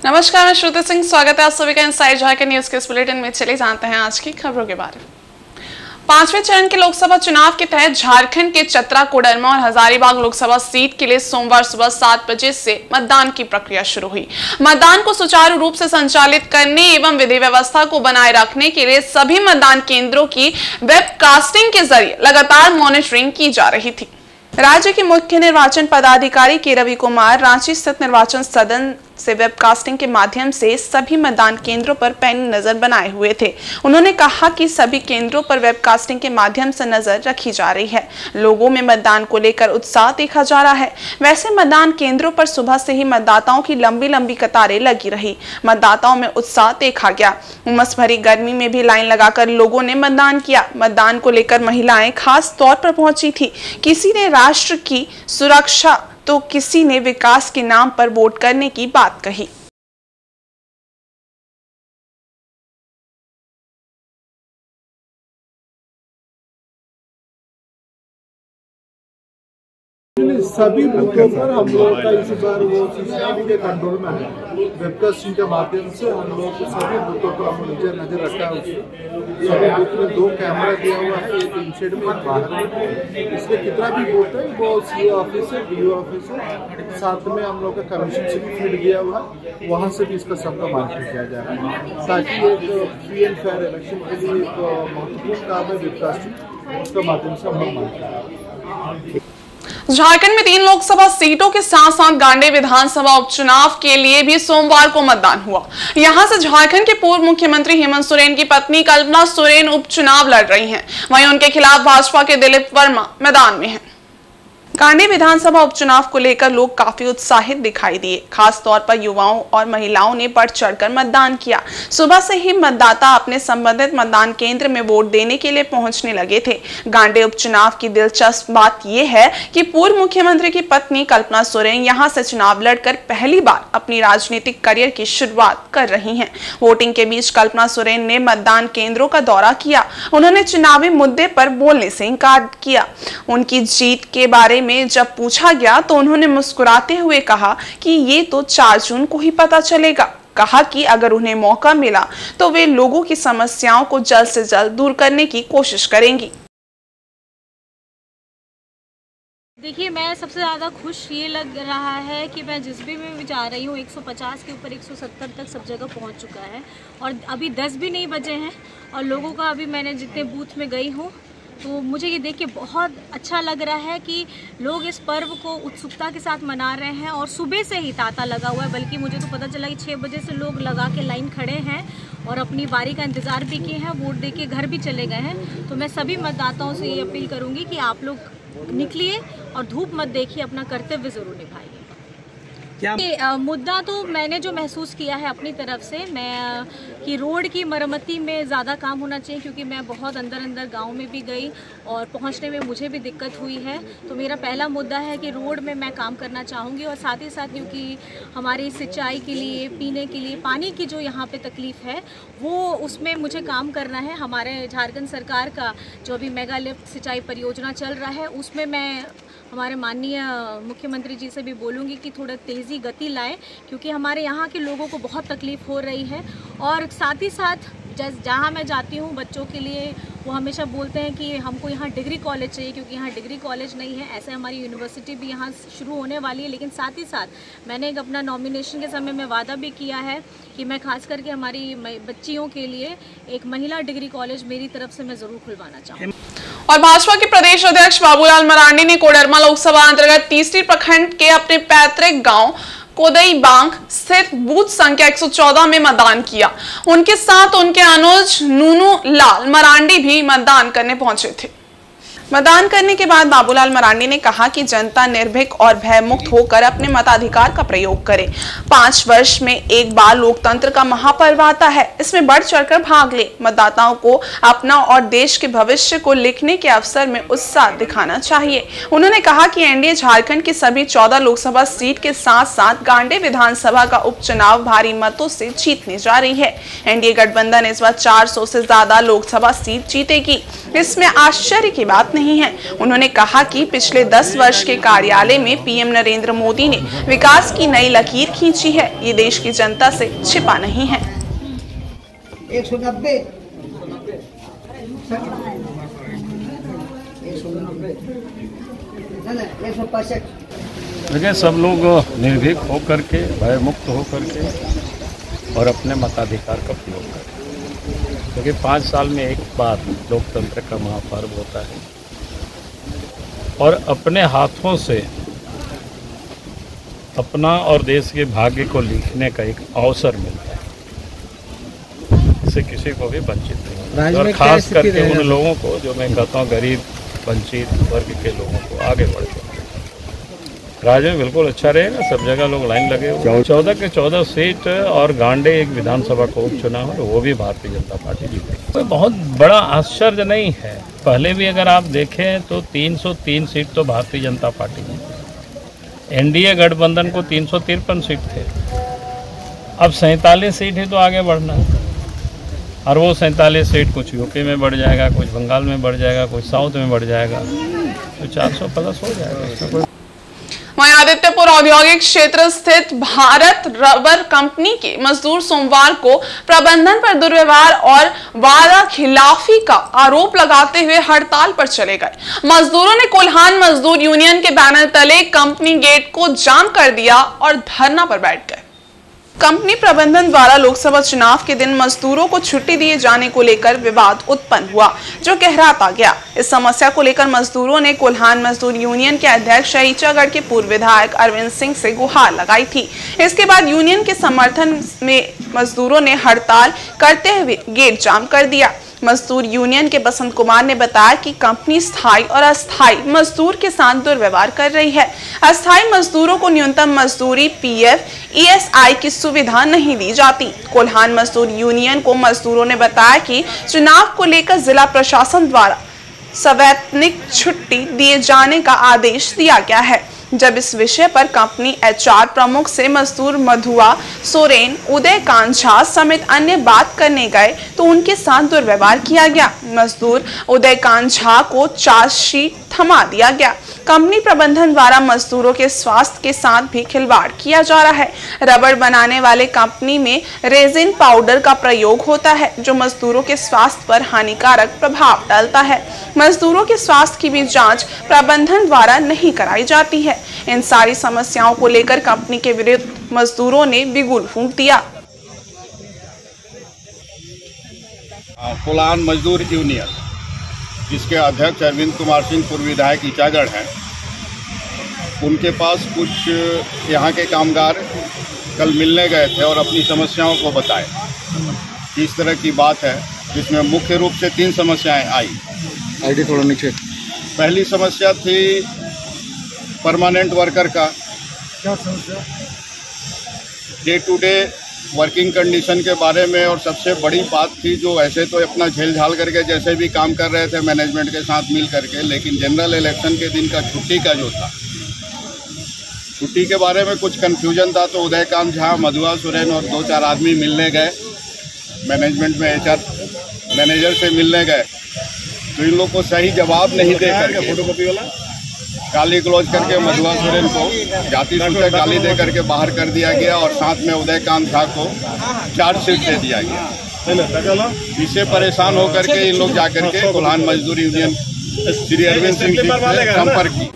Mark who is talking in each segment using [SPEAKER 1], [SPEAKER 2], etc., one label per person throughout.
[SPEAKER 1] नमस्कार, मैं श्रुति सिंह। स्वागत है आप सभी का इनसाइड झारखंड न्यूज के इस बुलेटिन में। चले जानते हैं आज की खबरों के बारे में। 5वें चरण के लोकसभा चुनाव के तहत झारखंड के चतरा, कोडरमा और हजारीबाग लोकसभा सीट के लिए सोमवार सुबह 7 बजे से मतदान की प्रक्रिया शुरू हुई। मतदान को सुचारू रूप से संचालित करने एवं विधि व्यवस्था को बनाए रखने के लिए सभी मतदान केंद्रों की वेबकास्टिंग के जरिए लगातार मॉनिटरिंग की जा रही थी। राज्य के मुख्य निर्वाचन पदाधिकारी के रवि कुमार रांची स्थित निर्वाचन सदन से वेबकास्टिंग के माध्यम से सभी मतदान केंद्रों पर पैनी नजर बनाए हुए थे। उन्होंने कहा कि सभी केंद्रों पर वेबकास्टिंग के माध्यम से नजर रखी जा रही है। लोगों में मतदान को लेकर उत्साह देखा जा रहा है। वैसे मतदान केंद्रों पर सुबह से ही मतदाताओं की लंबी लंबी कतारें लगी रही। मतदाताओं में उत्साह देखा गया। उमस भरी गर्मी में भी लाइन लगाकर लोगों ने मतदान किया। मतदान को लेकर महिलाएं खास तौर पर पहुंची थी। किसी ने राष्ट्र की सुरक्षा तो किसी ने विकास के नाम पर वोट करने की बात कही।
[SPEAKER 2] सभी बूथों पर हम लोग का इस बार वो सिस्टम के कंट्रोल में है। वेबकास्टिंग के माध्यम से हम लोग सभी बूथों पर हम नजर रखा है। सभी बूथ में 2 कैमरा दिया हुआ है, एक इनसाइड में एक बाहर में। इसमें कितना भी बूथ है वो सीओ ऑफिस है, डीओ ऑफिस है, साथ में हम लोग का कमीशन से भी फीड दिया हुआ है। वहाँ से भी इसका सबका मॉनिटरिंग किया जा रहा है ताकि एक फ्री एंड फेयर इलेक्शन के लिए एक महत्वपूर्ण काम है वेबकास्टिंग, उसके माध्यम से हम लोग मॉनिटरिंग।
[SPEAKER 1] झारखंड में 3 लोकसभा सीटों के साथ साथ गांडे विधानसभा उपचुनाव के लिए भी सोमवार को मतदान हुआ। यहां से झारखंड के पूर्व मुख्यमंत्री हेमंत सोरेन की पत्नी कल्पना सोरेन उपचुनाव लड़ रही हैं। वहीं उनके खिलाफ भाजपा के दिलीप वर्मा मैदान में हैं। गांडे विधानसभा उपचुनाव को लेकर लोग काफी उत्साहित दिखाई दिए। खास तौर पर युवाओं और महिलाओं ने बढ़ चढ़कर मतदान किया। सुबह से ही मतदाता अपने संबंधित मतदान केंद्र में वोट देने के लिए पहुंचने लगे थे। गांडे उपचुनाव की दिलचस्प बात यह है कि पूर्व मुख्यमंत्री की पत्नी कल्पना सोरेन यहां से चुनाव लड़कर पहली बार अपनी राजनीतिक करियर की शुरुआत कर रही हैं। वोटिंग के बीच कल्पना सोरेन ने मतदान केंद्रों का दौरा किया। उन्होंने चुनावी मुद्दे पर बोलने से इनकार किया। उनकी जीत के बारे में जब पूछा गया तो उन्होंने मुस्कुराते हुए कहा कि ये तो 4 जून को ही पता चलेगा। कहा कि अगर उन्हें मौका मिला तो वे लोगों की समस्याओं को जल्द से जल्द दूर करने की कोशिश करेंगी।
[SPEAKER 3] देखिए, मैं सबसे ज़्यादा खुश ये लग रहा है कि मैं जिस भी में जा रही हूँ 150 के ऊपर 170 तक सब जगह पहुँच चुका है और अभी 10 भी नहीं बजे हैं और लोगों का अभी मैंने जितने बूथ में गई हूँ तो मुझे ये देख के बहुत अच्छा लग रहा है कि लोग इस पर्व को उत्सुकता के साथ मना रहे हैं और सुबह से ही तांता लगा हुआ है। बल्कि मुझे तो पता चला कि 6 बजे से लोग लगा के लाइन खड़े हैं और अपनी बारी का इंतज़ार भी किए हैं, वोट दे के घर भी चले गए हैं। तो मैं सभी मतदाताओं से ये अपील करूँगी कि आप लोग निकलिए और धूप मत देखिए, अपना कर्तव्य ज़रूर निभाइए। मुद्दा तो मैंने जो महसूस किया है अपनी तरफ से मैं कि रोड की मरम्मती में ज़्यादा काम होना चाहिए, क्योंकि मैं बहुत अंदर गांव में भी गई और पहुंचने में मुझे भी दिक्कत हुई है। तो मेरा पहला मुद्दा है कि रोड में मैं काम करना चाहूँगी और साथ ही साथ क्योंकि हमारी सिंचाई के लिए, पीने के लिए पानी की जो यहाँ पे तकलीफ़ है वो उसमें मुझे काम करना है। हमारे झारखंड सरकार का जो अभी मेगा लिफ्ट सिंचाई परियोजना चल रहा है उसमें मैं हमारे माननीय मुख्यमंत्री जी से भी बोलूँगी कि थोड़ा तेज़ी गति लाएं, क्योंकि हमारे यहाँ के लोगों को बहुत तकलीफ़ हो रही है। और साथ ही साथ जहाँ मैं जाती हूँ बच्चों के लिए वो हमेशा बोलते हैं कि हमको यहाँ डिग्री कॉलेज चाहिए, क्योंकि यहाँ डिग्री कॉलेज नहीं है। ऐसे हमारी यूनिवर्सिटी भी यहाँ शुरू होने वाली है, लेकिन साथ ही साथ मैंने एक अपना नॉमिनेशन के समय में वादा भी किया है कि मैं खास करके हमारी बच्चियों के लिए एक महिला डिग्री कॉलेज मेरी तरफ से मैं ज़रूर खुलवाना चाहूँगी।
[SPEAKER 1] और भाजपा के प्रदेश अध्यक्ष बाबूलाल मरांडी ने कोडरमा लोकसभा अंतर्गत तीसरी प्रखंड के अपने पैतृक गांव कोदईबांग स्थित बूथ संख्या 114 में मतदान किया। उनके साथ उनके अनुज नूनू लाल मरांडी भी मतदान करने पहुंचे थे। मतदान करने के बाद बाबूलाल मरांडी ने कहा कि जनता निर्भीक और भयमुक्त होकर अपने मताधिकार का प्रयोग करे। 5 वर्ष में एक बार लोकतंत्र का महापर्व आता है, इसमें बढ़ चढ़कर भाग ले। मतदाताओं को अपना और देश के भविष्य को लिखने के अवसर में उत्साह दिखाना चाहिए। उन्होंने कहा कि एनडीए झारखंड की सभी 14 लोकसभा सीट के साथ साथ गांडे विधानसभा का उपचुनाव भारी मतों से जीतने जा रही है। एनडीए गठबंधन इस बार 400 से ज्यादा लोकसभा सीट जीतेगी। इसमें आश्चर्य की बात नहीं नहीं है। उन्होंने कहा कि पिछले 10 वर्ष के कार्यकाल में पीएम नरेंद्र मोदी ने विकास की नई लकीर खींची है। ये देश की जनता से छिपा नहीं है।
[SPEAKER 4] 190
[SPEAKER 5] देखिए, सब लोग निर्भीक होकर के, भय मुक्त होकर के और अपने मताधिकार का प्रयोग करें, क्योंकि 5 साल में एक बार लोकतंत्र का महापर्व होता है और अपने हाथों से अपना और देश के भाग्य को लिखने का एक अवसर मिलता है। इससे किसी को भी वंचित नहीं, और खास करके उन लोगों को जो मैं कहता हूँ गरीब वंचित वर्ग के लोगों को आगे बढ़ राज्य में बिल्कुल अच्छा रहेगा। सब जगह लोग लाइन लगे हुए। 14 के 14 सीट और गांडे एक विधानसभा का उपचुनाव है, वो भी भारतीय जनता पार्टी जीती। कोई बहुत बड़ा आश्चर्य नहीं है। पहले भी अगर आप देखें तो 303 सीट तो भारतीय जनता पार्टी जीती। एनडीए गठबंधन को 353 सीट थे, अब 47 सीट ही तो आगे बढ़ना है। और वो 47 सीट कुछ यूपी में बढ़ जाएगा, कुछ बंगाल में बढ़ जाएगा, कुछ साउथ में बढ़ जाएगा, तो 400 प्लस हो जाएगा।
[SPEAKER 1] वहीं आदित्यपुर औद्योगिक क्षेत्र स्थित भारत रबर कंपनी के मजदूर सोमवार को प्रबंधन पर दुर्व्यवहार और वादा खिलाफी का आरोप लगाते हुए हड़ताल पर चले गए। मजदूरों ने कोल्हान मजदूर यूनियन के बैनर तले कंपनी गेट को जाम कर दिया और धरना पर बैठ गए। कंपनी प्रबंधन द्वारा लोकसभा चुनाव के दिन मजदूरों को छुट्टी दिए जाने को लेकर विवाद उत्पन्न हुआ, जो गहराता गया। इस समस्या को लेकर मजदूरों ने कोल्हान मजदूर यूनियन के अध्यक्ष ईचागढ़ के पूर्व विधायक अरविंद सिंह से गुहार लगाई थी। इसके बाद यूनियन के समर्थन में मजदूरों ने हड़ताल करते हुए गेट जाम कर दिया। मजदूर यूनियन के बसंत कुमार ने बताया कि कंपनी स्थायी और अस्थायी मजदूर के साथ दुर्व्यवहार कर रही है। अस्थायी मजदूरों को न्यूनतम मजदूरी, पीएफ, ईएसआई की सुविधा नहीं दी जाती। कोल्हान मजदूर यूनियन को मजदूरों ने बताया कि चुनाव को लेकर जिला प्रशासन द्वारा सवैतनिक छुट्टी दिए जाने का आदेश दिया गया है। जब इस विषय पर कंपनी एचआर प्रमुख से मजदूर मधुआ सोरेन, उदय कांत झा समेत अन्य बात करने गए तो उनके साथ दुर्व्यवहार किया गया। मजदूर उदय कांत झा को चार्जशीट थमा दिया गया। कंपनी प्रबंधन द्वारा मजदूरों के स्वास्थ्य के साथ भी खिलवाड़ किया जा रहा है। रबर बनाने वाले कंपनी में रेजिन पाउडर का प्रयोग होता है, जो मजदूरों के स्वास्थ्य पर हानिकारक प्रभाव डालता है। मजदूरों के स्वास्थ्य की भी जांच प्रबंधन द्वारा नहीं कराई जाती है। इन सारी समस्याओं को लेकर कंपनी के विरुद्ध मजदूरों ने बिगुल फूंक दिया।
[SPEAKER 6] कोल्हान मजदूर यूनियन, जिसके अध्यक्ष अरविंद कुमार सिंह पूर्व विधायक ईचागढ़ हैं, उनके पास कुछ यहाँ के कामगार कल मिलने गए थे और अपनी समस्याओं को बताए। इस तरह की बात है जिसमें मुख्य रूप से 3 समस्याएं आई।
[SPEAKER 2] आईडी थोड़ा नीचे।
[SPEAKER 6] पहली समस्या थी परमानेंट वर्कर का।
[SPEAKER 2] क्या समस्या?
[SPEAKER 6] Day to day working condition के बारे में, और सबसे बड़ी बात थी जो ऐसे तो अपना झेल झाल करके जैसे भी काम कर रहे थे मैनेजमेंट के साथ मिल करके, लेकिन जनरल इलेक्शन के दिन का छुट्टी का जो था, छुट्टी के बारे में कुछ कन्फ्यूजन था। तो उदय कांत झा, मधुआ सोरेन और 2-4 आदमी मिलने गए मैनेजमेंट में, एचआर मैनेजर से मिलने गए, तो इन लोग को सही जवाब नहीं दे करके फोटोकॉपी वाला गाली गलौज करके मधुआ सोरेन को जाति सूचक गाली दे करके बाहर कर दिया गया और साथ में उदय कांत झा को चार्जशीट दे दिया गया। इससे परेशान होकर के इन लोग जाकर के कोल्हान मजदूर यूनियन श्री अरविंद सिंह से संपर्क की।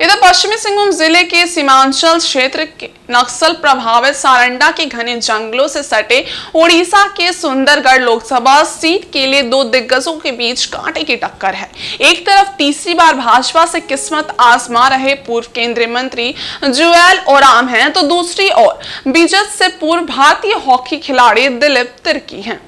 [SPEAKER 1] इधर पश्चिमी सिंहभूम जिले के सीमांचल क्षेत्र के नक्सल प्रभावित सारंडा के घने जंगलों से सटे ओडिशा के सुंदरगढ़ लोकसभा सीट के लिए 2 दिग्गजों के बीच कांटे की टक्कर है। एक तरफ तीसरी बार भाजपा से किस्मत आजमा रहे पूर्व केंद्रीय मंत्री जुएल ओराम हैं, तो दूसरी ओर बीजेपी से पूर्व भारतीय हॉकी खिलाड़ी दिलीप तिर्की हैं।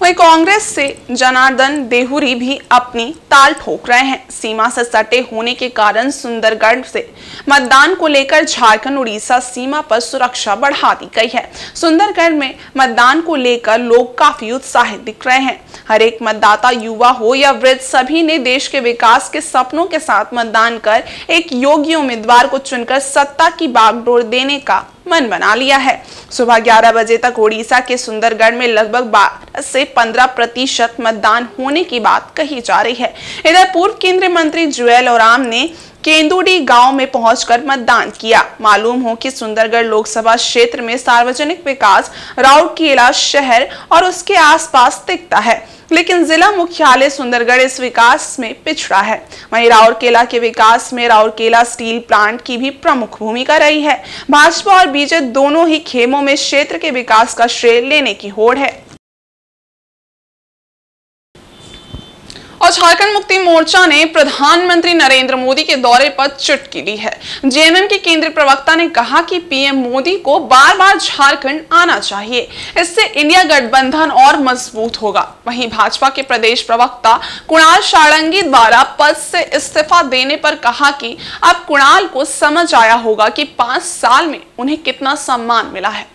[SPEAKER 1] वहीं कांग्रेस से जनार्दन देहुरी भी अपनी ताल ठोक रहे हैं। सीमा से सटे होने के कारण सुंदरगढ़ से मतदान को लेकर झारखंड उड़ीसा सीमा पर सुरक्षा बढ़ा दी गई है। सुंदरगढ़ में मतदान को लेकर लोग काफी उत्साहित दिख रहे हैं। हर एक मतदाता, युवा हो या वृद्ध, सभी ने देश के विकास के सपनों के साथ मतदान कर एक योग्य उम्मीदवार को चुनकर सत्ता की बागडोर देने का मन बना लिया है। सुबह 11 बजे तक ओडिशा के सुंदरगढ़ में लगभग 12 से 15% मतदान होने की बात कही जा रही है। इधर पूर्व केंद्रीय मंत्री जुएल ओराम ने केंदुडी गांव में पहुंचकर मतदान किया। मालूम हो कि सुंदरगढ़ लोकसभा क्षेत्र में सार्वजनिक विकास राउरकेला शहर और उसके आसपास दिखता है, लेकिन जिला मुख्यालय सुंदरगढ़ इस विकास में पिछड़ा है। वहीं राउरकेला के विकास में राउरकेला स्टील प्लांट की भी प्रमुख भूमिका रही है। भाजपा और बीजेपी दोनों ही खेमों में क्षेत्र के विकास का श्रेय लेने की होड़ है। और झारखंड मुक्ति मोर्चा ने प्रधानमंत्री नरेंद्र मोदी के दौरे पर चुटकी ली है। जेएमएम के केंद्रीय प्रवक्ता ने कहा कि पीएम मोदी को बार-बार झारखंड आना चाहिए, इससे इंडिया गठबंधन और मजबूत होगा। वहीं भाजपा के प्रदेश प्रवक्ता कुणाल सारंगी द्वारा पद से इस्तीफा देने पर कहा कि अब कुणाल को समझ आया होगा कि 5 साल में उन्हें कितना सम्मान मिला है।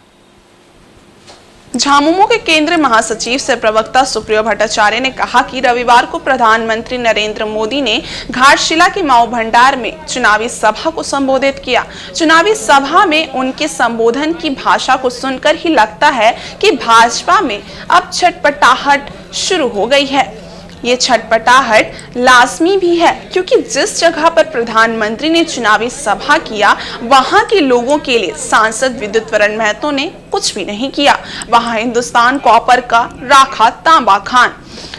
[SPEAKER 1] झामुमो के केंद्रीय महासचिव से प्रवक्ता सुप्रियो भट्टाचार्य ने कहा कि रविवार को प्रधानमंत्री नरेंद्र मोदी ने घाटशिला के माऊ भंडार में चुनावी सभा को संबोधित किया। चुनावी सभा में उनके संबोधन की भाषा को सुनकर ही लगता है कि भाजपा में अब छटपटाहट शुरू हो गई है। ये छटपटाहट लाजमी भी है, क्योंकि जिस जगह पर प्रधानमंत्री ने चुनावी सभा किया वहां के लोगों के लिए सांसद विद्युत वरण महतो ने कुछ भी नहीं किया। वहां हिंदुस्तान कॉपर का राखा तांबा खान,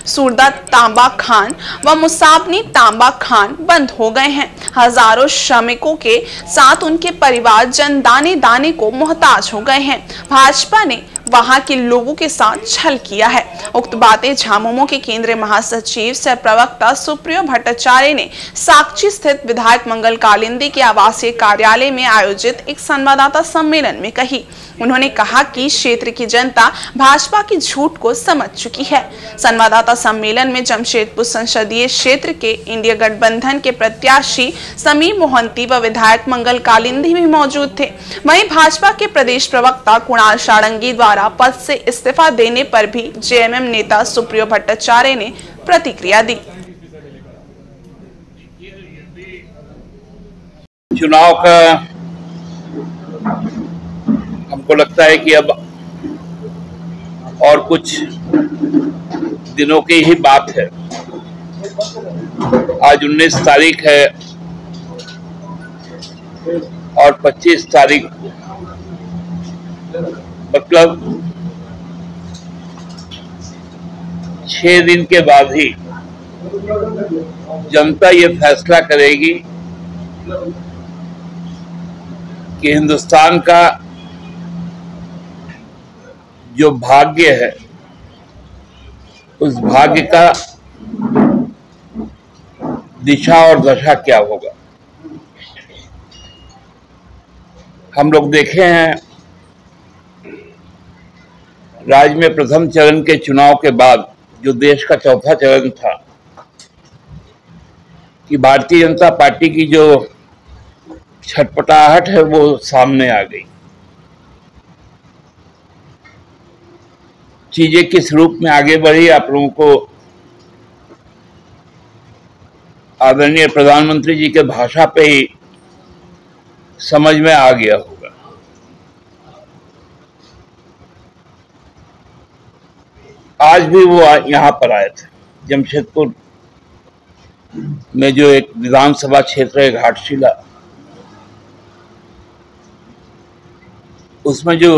[SPEAKER 1] सूरदा तांबा खान व मुसाबनी तांबा खान बंद हो गए हैं। हजारों श्रमिकों के साथ उनके परिवार जन दाने दाने को मोहताज हो गए हैं। भाजपा ने वहां के लोगों के साथ छल किया है। उक्त बातें झामुमो के केंद्रीय महासचिव सह प्रवक्ता सुप्रियो भट्टाचार्य ने साक्षी स्थित विधायक मंगल कालिंदी के आवासीय कार्यालय में आयोजित एक संवाददाता सम्मेलन में कही। उन्होंने कहा कि क्षेत्र की जनता भाजपा की झूठ को समझ चुकी है। संवाददाता सम्मेलन में जमशेदपुर संसदीय क्षेत्र के इंडिया गठबंधन के प्रत्याशी समीर मोहंती व विधायक मंगल कालिंदी भी मौजूद थे। वहीं भाजपा के प्रदेश प्रवक्ता कुणाल सारंगी द्वारा पद से इस्तीफा देने पर भी जेएमएम नेता सुप्रियो भट्टाचार्य ने प्रतिक्रिया दी।
[SPEAKER 4] चुनाव का हमको लगता है कि अब और कुछ दिनों की ही बात है। आज 19 तारीख है और 25 तारीख, मतलब 6 दिन के बाद ही जनता ये फैसला करेगी कि हिंदुस्तान का जो भाग्य है उस भाग्य का दिशा और दशा क्या होगा। हम लोग देखे हैं राज्य में प्रथम चरण के चुनाव के बाद जो देश का चौथा चरण था कि भारतीय जनता पार्टी की जो छटपटाहट है वो सामने आ गई। चीजें किस रूप में आगे बढ़ी आप लोगों को आदरणीय प्रधानमंत्री जी के भाषा पे ही समझ में आ गया होगा। आज भी वो यहाँ पर आए थे। जमशेदपुर में जो एक विधानसभा क्षेत्र है घाटशिला, उसमें जो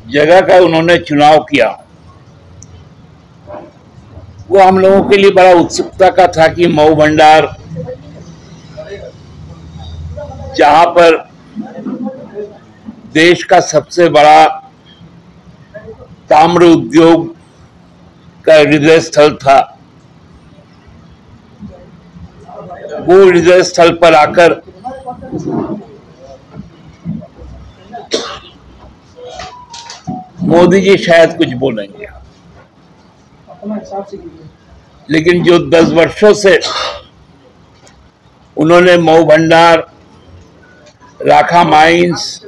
[SPEAKER 4] जगह का उन्होंने चुनाव किया वो हम लोगों के लिए बड़ा उत्सुकता का था कि मऊ भंडार, जहां पर देश का सबसे बड़ा ताम्र उद्योग का हृदय स्थल था, वो हृदय स्थल पर आकर मोदी जी शायद कुछ बोलेंगे, लेकिन जो 10 वर्षों से उन्होंने मऊ भंडार, राखा माइंस,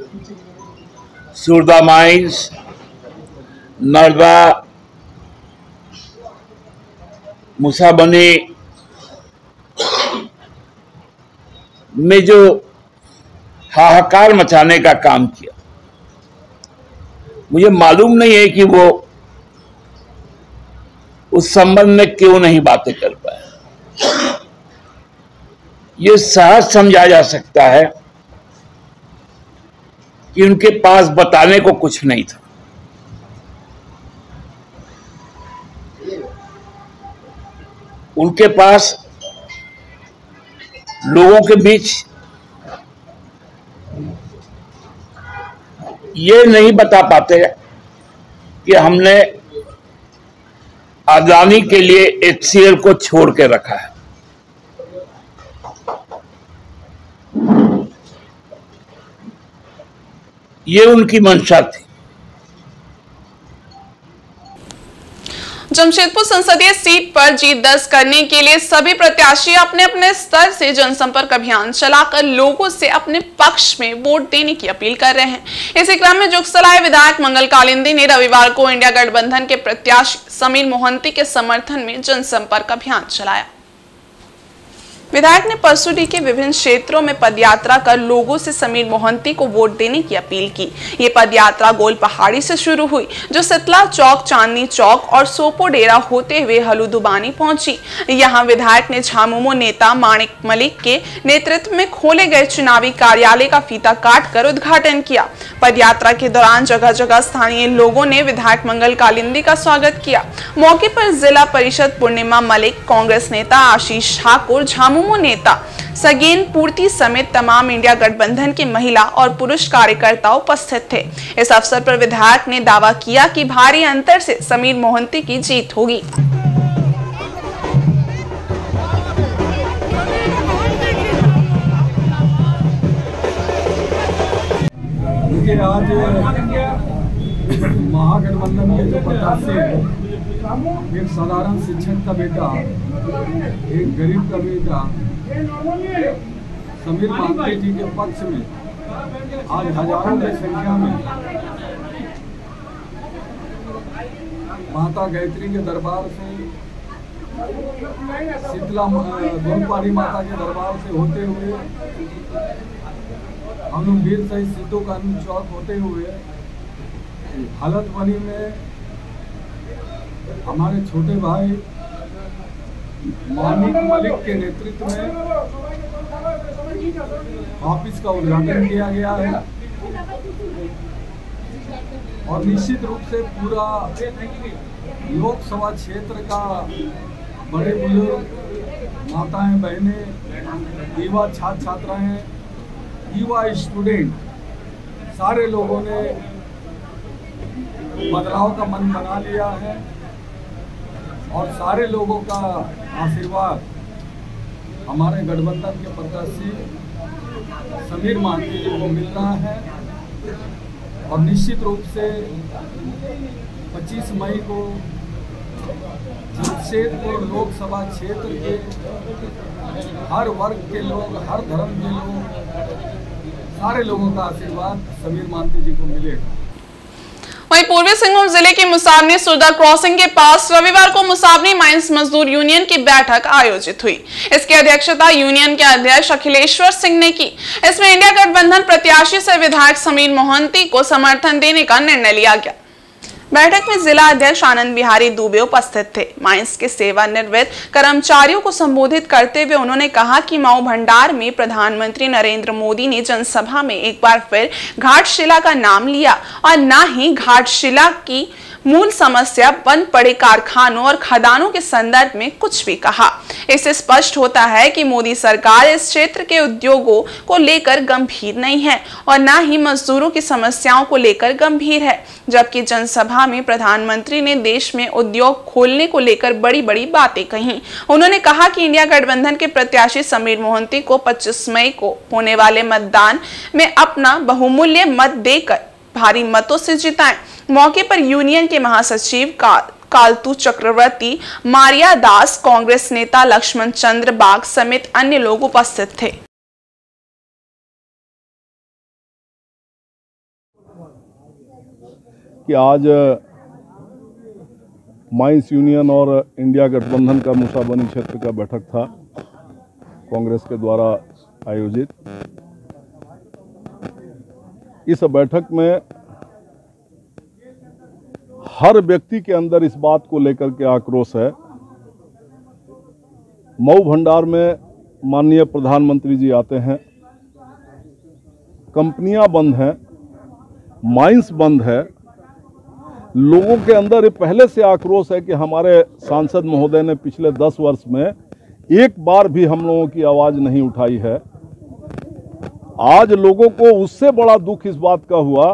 [SPEAKER 4] सूरदा माइंस, नर्मदा, मुसाबनी में जो हाहाकार मचाने का काम किया, मुझे मालूम नहीं है कि वो उस संबंध में क्यों नहीं बातें कर पाए। ये सहज समझा जा सकता है कि उनके पास बताने को कुछ नहीं था। उनके पास लोगों के बीच ये नहीं बता पाते कि हमने अदानी के लिए HCL को छोड़ के रखा है। ये उनकी मंशा थी।
[SPEAKER 1] जमशेदपुर संसदीय सीट पर जीत दर्ज करने के लिए सभी प्रत्याशी अपने अपने स्तर से जनसंपर्क अभियान चलाकर लोगों से अपने पक्ष में वोट देने की अपील कर रहे हैं। इसी क्रम में जुगसलाय विधायक मंगल कालिंदी ने रविवार को इंडिया गठबंधन के प्रत्याशी समीर मोहंती के समर्थन में जनसंपर्क अभियान चलाया। विधायक ने परसुडी के विभिन्न क्षेत्रों में पदयात्रा कर लोगों से समीर मोहंती को वोट देने की अपील की। ये पदयात्रा गोल पहाड़ी से शुरू हुई, जो सितला चौक, चांदनी चौक और सोपो डेरा होते हुए हलुदुबानी पहुंची। यहां विधायक ने झामुमो नेता माणिक मलिक के नेतृत्व में खोले गए चुनावी कार्यालय का फीता काटकर उद्घाटन किया। पदयात्रा के दौरान जगह जगह स्थानीय लोगों ने विधायक मंगल कालिंदी का स्वागत किया। मौके पर जिला परिषद पूर्णिमा मलिक, कांग्रेस नेता आशीष ठाकुर, झामुमो नेता सगेन पूर्ति समेत तमाम इंडिया गठबंधन के महिला और पुरुष कार्यकर्ता उपस्थित थे। इस अवसर पर विधायक ने दावा किया कि भारी अंतर से समीर मोहंती की जीत होगी।
[SPEAKER 7] आज महागठबंधन के जो प्रत्याशी, एक साधारण शिक्षक का बेटा, एक गरीब का बेटा, समीर मोहंती जी के पक्ष में आज हजारों की संख्या में माता गायत्री के दरबार से, शीतला गोलपाड़ी माता के दरबार से होते हुए, हम लोग वीर शहीद सिद्धू कानून चौक होते हुए हलदवानी में हमारे छोटे भाई माणिक मलिक के नेतृत्व में ऑफिस का उद्घाटन किया गया है। और निश्चित रूप से पूरा लोकसभा क्षेत्र का बड़े बुजुर्ग, माताएं, बहनें, युवा छात्र छात्राएं, युवा स्टूडेंट, सारे लोगों ने बदलाव का मन बना लिया है और सारे लोगों का आशीर्वाद हमारे गठबंधन के प्रत्याशी समीर मोहंती जी को मिल रहा है। और निश्चित रूप से 25 मई को जमशेदपुर लोकसभा क्षेत्र के हर वर्ग के लोग, हर धर्म के लोग, सारे लोगों का आशीर्वाद समीर मोहंती जी को मिलेगा।
[SPEAKER 1] वहीं पूर्वी सिंहभूम जिले के मुसाबनी सुरदा क्रॉसिंग के पास रविवार को मुसाबनी माइंस मजदूर यूनियन की बैठक आयोजित हुई। इसकी अध्यक्षता यूनियन के अध्यक्ष अखिलेश्वर सिंह ने की। इसमें इंडिया गठबंधन प्रत्याशी से विधायक समीर मोहंती को समर्थन देने का निर्णय लिया गया। बैठक में जिला अध्यक्ष आनंद बिहारी दुबे उपस्थित थे। माइंस के सेवानिवृत्त कर्मचारियों को संबोधित करते हुए उन्होंने कहा कि माऊ भंडार में प्रधानमंत्री नरेंद्र मोदी ने जनसभा में एक बार फिर घाटशिला का नाम लिया और न ही घाटशिला की मूल समस्या बंद पड़े कारखानों और खदानों के संदर्भ में कुछ भी कहा। इससे स्पष्ट होता है कि मोदी सरकार इस क्षेत्र के उद्योगों को लेकर गंभीर नहीं है और न ही मजदूरों की समस्याओं को लेकर गंभीर है। जबकि जनसभा में प्रधानमंत्री ने देश में उद्योग खोलने को लेकर बड़ी बड़ी बातें कही। उन्होंने कहा कि इंडिया गठबंधन के प्रत्याशी समीर मोहंती को 25 मई को होने वाले मतदान में अपना बहुमूल्य मत देकर भारी मतों से जिताएं। मौके पर यूनियन के महासचिव कालतू चक्रवर्ती, मारिया दास, कांग्रेस नेता लक्ष्मण चंद्र बाग समेत अन्य लोग उपस्थित थे।
[SPEAKER 8] कि आज माइंस यूनियन और इंडिया गठबंधन का मुसाबनी क्षेत्र का बैठक था। कांग्रेस के द्वारा आयोजित। इस बैठक में हर व्यक्ति के अंदर इस बात को लेकर के आक्रोश है। मऊ भंडार में माननीय प्रधानमंत्री जी आते हैं, कंपनियां बंद हैं, माइंस बंद है। लोगों के अंदर ये पहले से आक्रोश है कि हमारे सांसद महोदय ने पिछले 10 वर्ष में एक बार भी हम लोगों की आवाज नहीं उठाई है। आज लोगों को उससे बड़ा दुख इस बात का हुआ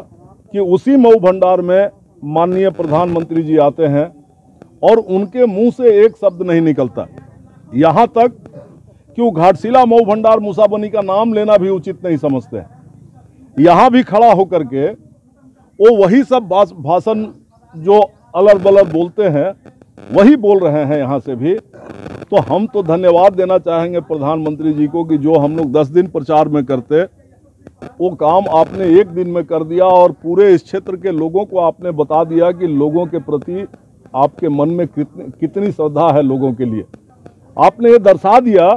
[SPEAKER 8] कि उसी मऊ भंडार में माननीय प्रधानमंत्री जी आते हैं और उनके मुंह से एक शब्द नहीं निकलता। यहां तक कि वो घाटशिला मऊ भंडार मूसाबनी का नाम लेना भी उचित नहीं समझते हैं। यहां भी खड़ा होकर के वो वही सब भाषण जो अलग बलग बोलते हैं वही बोल रहे हैं यहाँ से भी। तो हम तो धन्यवाद देना चाहेंगे प्रधानमंत्री जी को कि जो हम लोग 10 दिन प्रचार में करते वो काम आपने 1 दिन में कर दिया और पूरे इस क्षेत्र के लोगों को आपने बता दिया कि लोगों के प्रति आपके मन में कितनी श्रद्धा है। लोगों के लिए आपने ये दर्शा दिया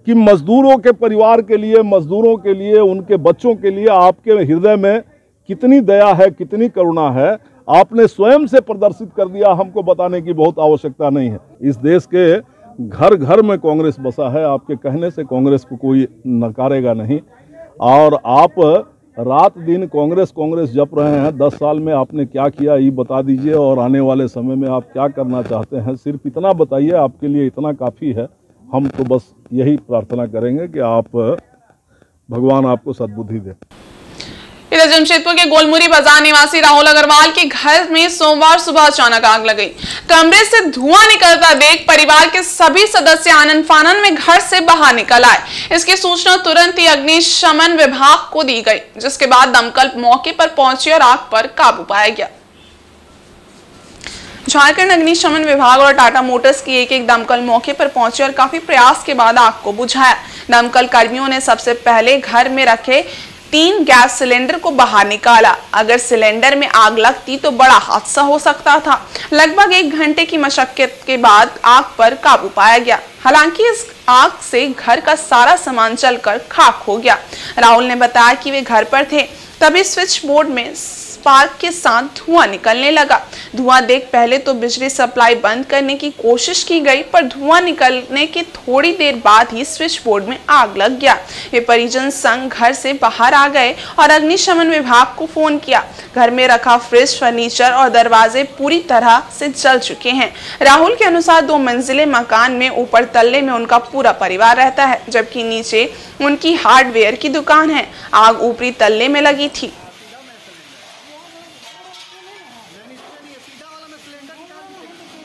[SPEAKER 8] कि मजदूरों के परिवार के लिए, मजदूरों के लिए, उनके बच्चों के लिए आपके हृदय में कितनी दया है, कितनी करुणा है, आपने स्वयं से प्रदर्शित कर दिया। हमको बताने की बहुत आवश्यकता नहीं है। इस देश के घर घर में कांग्रेस बसा है। आपके कहने से कांग्रेस को कोई नकारेगा नहीं। और आप रात दिन कांग्रेस जप रहे हैं। 10 साल में आपने क्या किया ये बता दीजिए और आने वाले समय में आप क्या करना चाहते हैं, सिर्फ इतना बताइए। आपके लिए इतना काफ़ी है। हम तो बस यही प्रार्थना करेंगे कि आप भगवान आपको सद्बुद्धि दे।
[SPEAKER 1] इधर जमशेदपुर के गोलमुरी बाजार निवासी राहुल अग्रवाल के घर में सोमवार सुबह अचानक आग लग गई। कमरे से धुआं निकलता देख परिवार के सभी सदस्य आनन फानन में घर से बाहर निकल आए। इसकी सूचना तुरंत ही अग्निशमन विभाग को दी गई, जिसके बाद दमकल मौके पर पहुंची और आग पर काबू पाया गया। झारखंड अग्निशमन विभाग और टाटा मोटर्स की एक दमकल मौके पर पहुंचे और काफी प्रयास के बाद आग को बुझाया। दमकल कर्मियों ने सबसे पहले घर में रखे 3 गैस सिलेंडर को बाहर निकाला। अगर सिलेंडर में आग लगती तो बड़ा हादसा हो सकता था। लगभग 1 घंटे की मशक्कत के बाद आग पर काबू पाया गया। हालांकि इस आग से घर का सारा सामान जलकर खाक हो गया। राहुल ने बताया कि वे घर पर थे, तभी स्विच बोर्ड में स्पार्क के साथ धुआं निकलने लगा। धुआं देख पहले तो बिजली सप्लाई बंद करने की कोशिश की गई, पर धुआं निकलने के थोड़ी देर बाद ही स्विच बोर्ड में आग लग गया। वे परिजन संग घर से बाहर आ गए और अग्निशमन विभाग को फोन किया। घर में रखा फ्रिज, फर्नीचर और दरवाजे पूरी तरह से जल चुके हैं। राहुल के अनुसार 2 मंजिले मकान में ऊपर तल्ले में उनका पूरा परिवार रहता है, जबकि नीचे उनकी हार्डवेयर की दुकान है। आग ऊपरी तल्ले में लगी थी।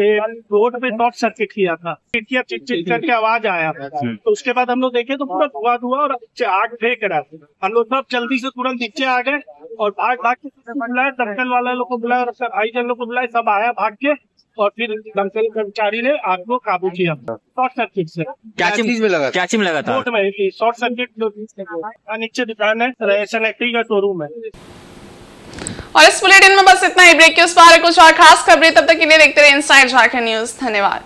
[SPEAKER 9] रोड पे शॉर्ट सर्किट किया था, चिट चिट करके आवाज आया। तो उसके बाद हम लोग देखे तो पूरा धुआं और आग फेंक रहा। हम लोग सब जल्दी से तुरंत नीचे आ गए और भाग के बुलाया, दमकल वाले लोग को बुलाया और भाई जन लोग को बुलाया। सब आया भाग के और फिर दमकल कर्मचारी ने आग को काबू किया शॉर्ट सर्किट से।
[SPEAKER 10] क्या चीज में लगा था?
[SPEAKER 9] रोड में शॉर्ट सर्किट। नीचे दुकान है, इलेक्ट्रिक का शोरूम है।
[SPEAKER 1] और इस बुलेटिन में बस इतना ही। ब्रेक के उस पार कुछ और खास खबरें, तब तक के लिए देखते रहे इनसाइड झारखंड न्यूज। धन्यवाद।